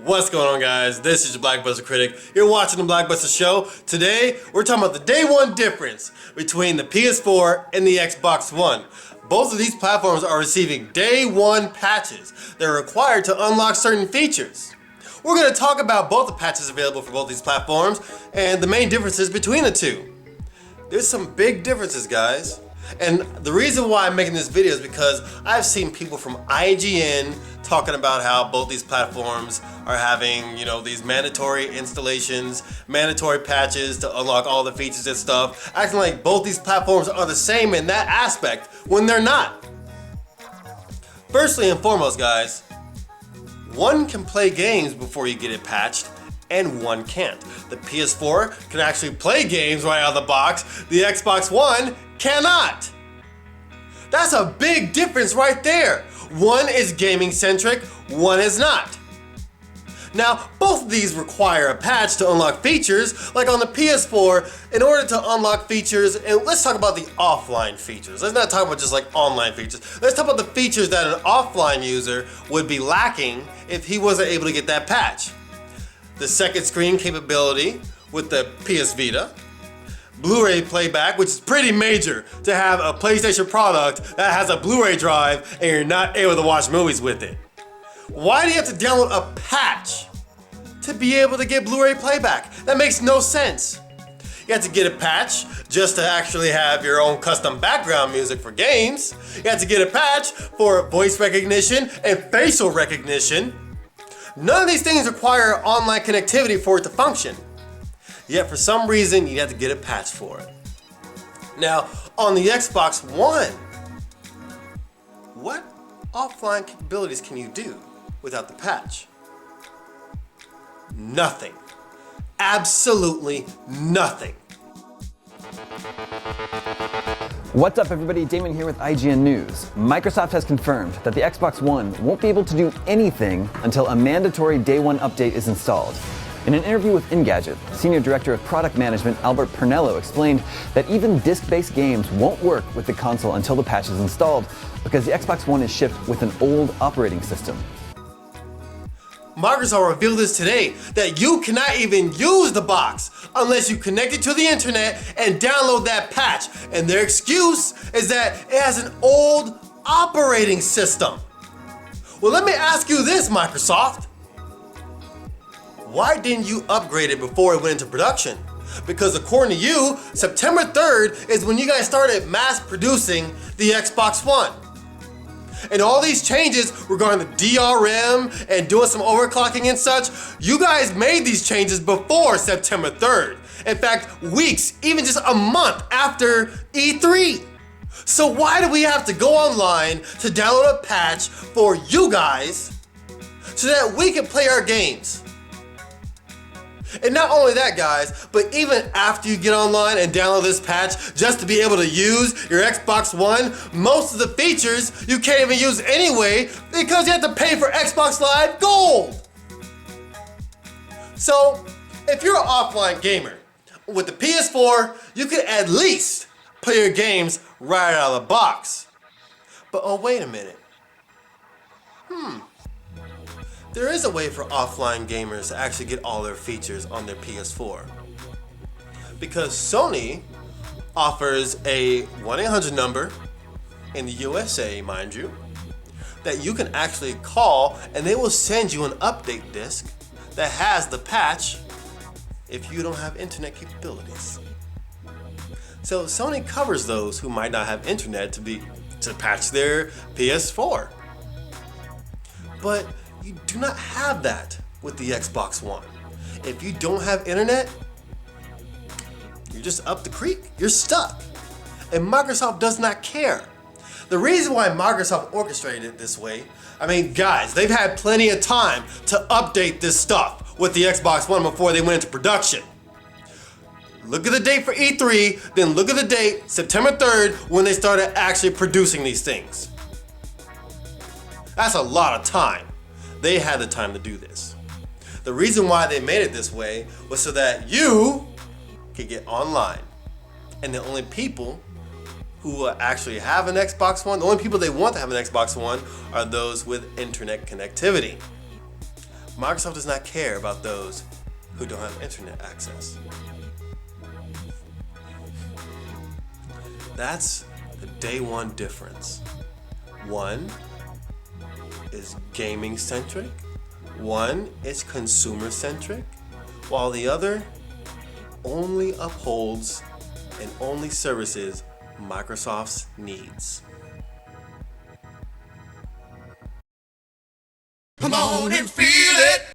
What's going on, guys? This is your Blackbuster Critic. You're watching the Blackbuster Show. Today, we're talking about the day one difference between the PS4 and the Xbox One. Both of these platforms are receiving day one patches. They're required to unlock certain features. We're going to talk about both the patches available for both these platforms and the main differences between the two. There's some big differences, guys. And the reason why I'm making this video is because I've seen people from IGN talking about how both these platforms are having, these mandatory installations, mandatory patches to unlock all the features and stuff, acting like both these platforms are the same in that aspect when they're not. Firstly and foremost, guys, one can play games before you get it patched, and one can't. The PS4 can actually play games right out of the box. The Xbox One cannot. That's a big difference right there. One is gaming centric, one is not. Now, both of these require a patch to unlock features. Like on the PS4, in order to unlock features, and let's talk about the offline features. Let's not talk about just like online features. Let's talk about the features that an offline user would be lacking if he wasn't able to get that patch. The second screen capability with the PS Vita, Blu-ray playback, which is pretty major to have a PlayStation product that has a Blu-ray drive and you're not able to watch movies with it. Why do you have to download a patch to be able to get Blu-ray playback? That makes no sense. You have to get a patch just to actually have your own custom background music for games. You have to get a patch for voice recognition and facial recognition. None of these things require online connectivity for it to function. Yet for some reason, you have to get a patch for it. Now, on the Xbox One, what offline capabilities can you do without the patch? Nothing. Absolutely nothing. What's up, everybody? Damon here with IGN News. Microsoft has confirmed that the Xbox One won't be able to do anything until a mandatory day one update is installed. In an interview with Engadget, Senior Director of Product Management Albert Pernello explained that even disc-based games won't work with the console until the patch is installed because the Xbox One is shipped with an old operating system. Microsoft revealed this today, that you cannot even use the box unless you connect it to the internet and download that patch. And their excuse is that it has an old operating system. Well, let me ask you this, Microsoft. Why didn't you upgrade it before it went into production? Because according to you, September 3rd is when you guys started mass producing the Xbox One. And all these changes regarding the DRM and doing some overclocking and such, you guys made these changes before September 3rd. In fact, weeks, even just a month after E3. So why do we have to go online to download a patch for you guys so that we can play our games? And not only that, guys, but even after you get online and download this patch just to be able to use your Xbox One, most of the features you can't even use anyway because you have to pay for Xbox Live Gold. So, if you're an offline gamer, with the PS4, you can at least play your games right out of the box. But oh, wait a minute. There is a way for offline gamers to actually get all their features on their PS4. Because Sony offers a 1-800 number in the USA, mind you, that you can actually call and they will send you an update disc that has the patch if you don't have internet capabilities. So Sony covers those who might not have internet to patch their PS4. But you do not have that with the Xbox One. If you don't have internet, you're just up the creek. You're stuck. And Microsoft does not care. The reason why Microsoft orchestrated it this way, guys, they've had plenty of time to update this stuff with the Xbox One before they went into production. Look at the date for E3, then look at the date, September 3rd, when they started actually producing these things. That's a lot of time. They had the time to do this. The reason why they made it this way was so that you could get online. And the only people who actually have an Xbox One, the only people they want to have an Xbox One are those with internet connectivity. Microsoft does not care about those who don't have internet access. That's the day one difference. One is gaming centric, one is consumer centric, while the other only upholds and only services Microsoft's needs. Come on and feel it.